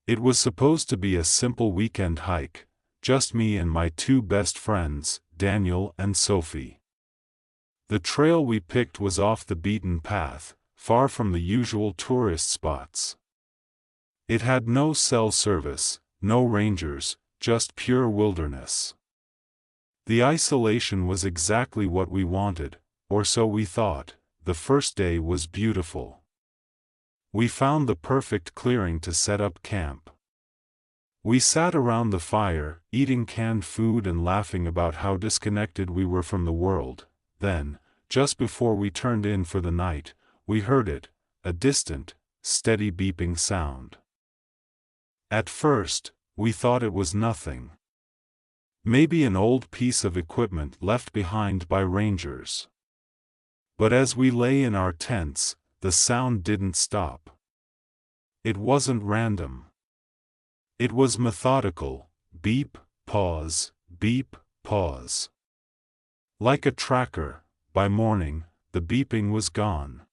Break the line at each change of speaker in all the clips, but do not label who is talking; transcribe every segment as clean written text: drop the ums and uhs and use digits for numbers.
It was supposed to be a simple weekend hike, just me and my two best friends, Daniel and Sophie. The trail we picked was off the beaten path, far from the usual tourist spots. It had no cell service, no rangers, just pure wilderness. The isolation was exactly what we wanted, or so we thought. The first day was beautiful. We found the perfect clearing to set up camp. We sat around the fire, eating canned food and laughing about how disconnected we were from the world. Then, just before we turned in for the night, we heard it, a distant, steady beeping sound. At first, we thought it was nothing. Maybe an old piece of equipment left behind by rangers. But as we lay in our tents, the sound didn't stop. It wasn't random. It was methodical, beep, pause, beep, pause. Like a tracker, by morning, the beeping was gone.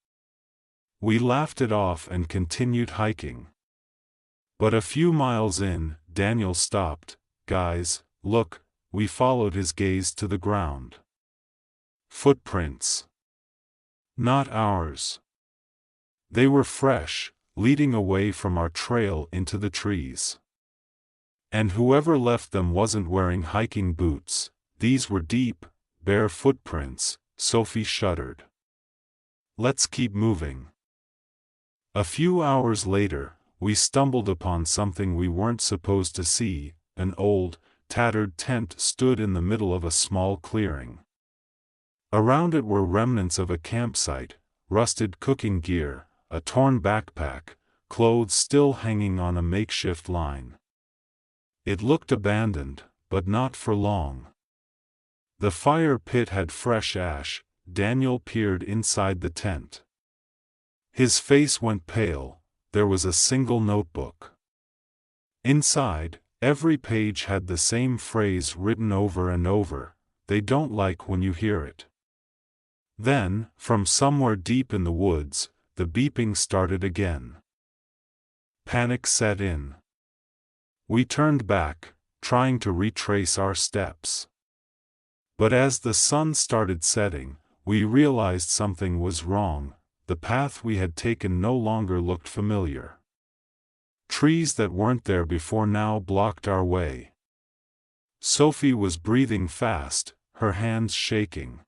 We laughed it off and continued hiking. But a few miles in, Daniel stopped. "Guys, look," we followed his gaze to the ground. Footprints. Not ours. They were fresh, leading away from our trail into the trees. And whoever left them wasn't wearing hiking boots. These were deep, bare footprints. Sophie shuddered. "Let's keep moving." A few hours later, we stumbled upon something we weren't supposed to see. An old, tattered tent stood in the middle of a small clearing. Around it were remnants of a campsite, rusted cooking gear, a torn backpack, clothes still hanging on a makeshift line. It looked abandoned, but not for long. The fire pit had fresh ash. Daniel peered inside the tent. His face went pale. There was a single notebook. Inside, every page had the same phrase written over and over: "They don't like when you hear it." Then, from somewhere deep in the woods, the beeping started again. Panic set in. We turned back, trying to retrace our steps. But as the sun started setting, we realized something was wrong. The path we had taken no longer looked familiar. Trees that weren't there before now blocked our way. Sophie was breathing fast, her hands shaking.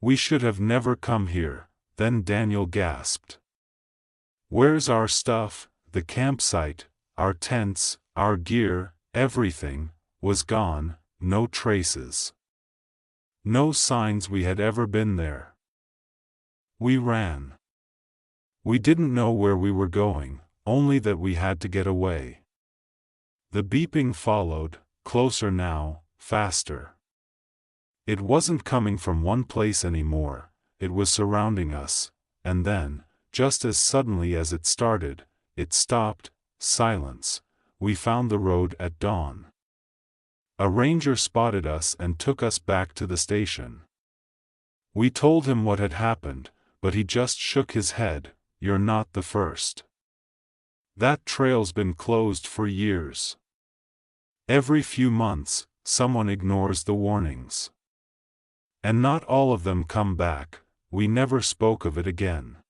"We should have never come here." Then Daniel gasped. "Where's our stuff?" The campsite, our tents, our gear, everything, was gone. No traces. No signs we had ever been there. We ran. We didn't know where we were going, only that we had to get away. The beeping followed, closer now, faster. It wasn't coming from one place anymore, it was surrounding us, and then, just as suddenly as it started, it stopped. Silence. We found the road at dawn. A ranger spotted us and took us back to the station. We told him what had happened, but he just shook his head. "You're not the first. That trail's been closed for years. Every few months, someone ignores the warnings. And not all of them come back." We never spoke of it again.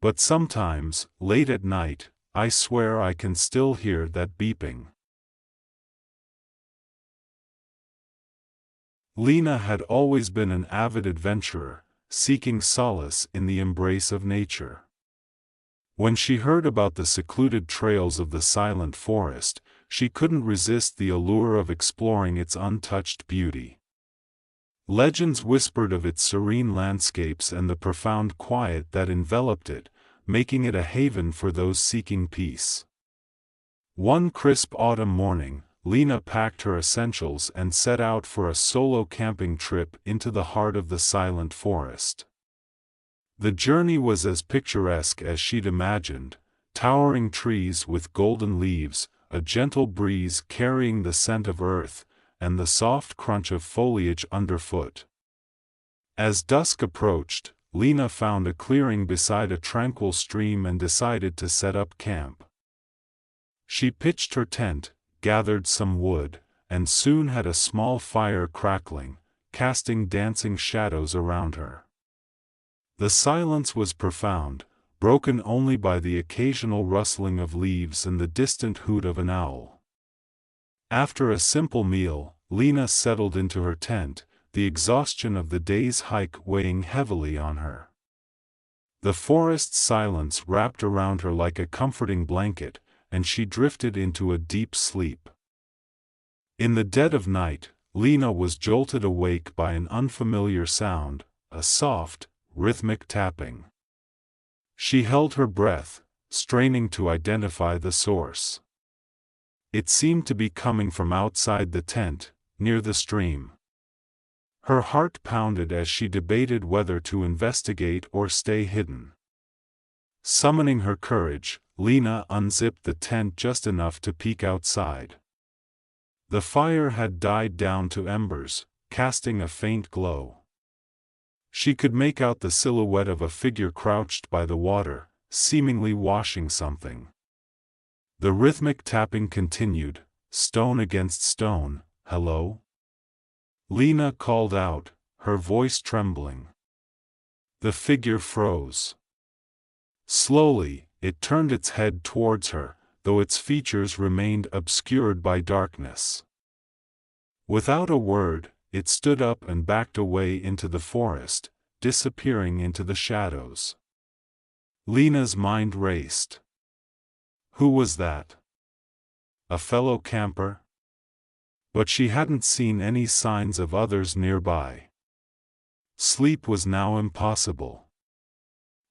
But sometimes, late at night, I swear I can still hear that beeping. Lena had always been an avid adventurer, seeking solace in the embrace of nature. When she heard about the secluded trails of the silent forest, she couldn't resist the allure of exploring its untouched beauty. Legends whispered of its serene landscapes and the profound quiet that enveloped it, making it a haven for those seeking peace. One crisp autumn morning, Lena packed her essentials and set out for a solo camping trip into the heart of the silent forest. The journey was as picturesque as she'd imagined: towering trees with golden leaves, a gentle breeze carrying the scent of earth, and the soft crunch of foliage underfoot. As dusk approached, Lena found a clearing beside a tranquil stream and decided to set up camp. She pitched her tent, gathered some wood, and soon had a small fire crackling, casting dancing shadows around her. The silence was profound, broken only by the occasional rustling of leaves and the distant hoot of an owl. After a simple meal, Lena settled into her tent, the exhaustion of the day's hike weighing heavily on her. The forest's silence wrapped around her like a comforting blanket, and she drifted into a deep sleep. In the dead of night, Lena was jolted awake by an unfamiliar sound, a soft, rhythmic tapping. She held her breath, straining to identify the source. It seemed to be coming from outside the tent, near the stream. Her heart pounded as she debated whether to investigate or stay hidden. Summoning her courage, Lena unzipped the tent just enough to peek outside. The fire had died down to embers, casting a faint glow. She could make out the silhouette of a figure crouched by the water, seemingly washing something. The rhythmic tapping continued, stone against stone. "Hello?" Lena called out, her voice trembling. The figure froze. Slowly, it turned its head towards her, though its features remained obscured by darkness. Without a word, it stood up and backed away into the forest, disappearing into the shadows. Lena's mind raced. Who was that? A fellow camper? But she hadn't seen any signs of others nearby. Sleep was now impossible.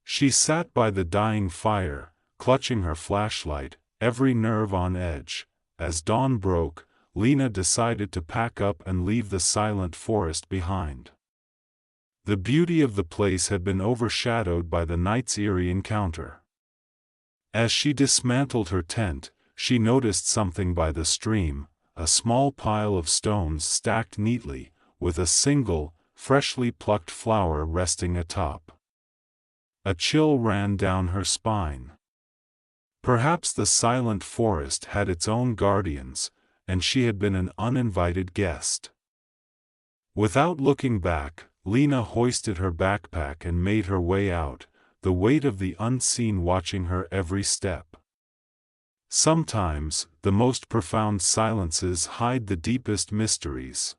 She sat by the dying fire, clutching her flashlight, every nerve on edge. As dawn broke, Lena decided to pack up and leave the silent forest behind. The beauty of the place had been overshadowed by the night's eerie encounter. As she dismantled her tent, she noticed something by the stream, a small pile of stones stacked neatly, with a single, freshly plucked flower resting atop. A chill ran down her spine. Perhaps the silent forest had its own guardians, and she had been an uninvited guest. Without looking back, Lena hoisted her backpack and made her way out, the weight of the unseen watching her every step. Sometimes, the most profound silences hide the deepest mysteries.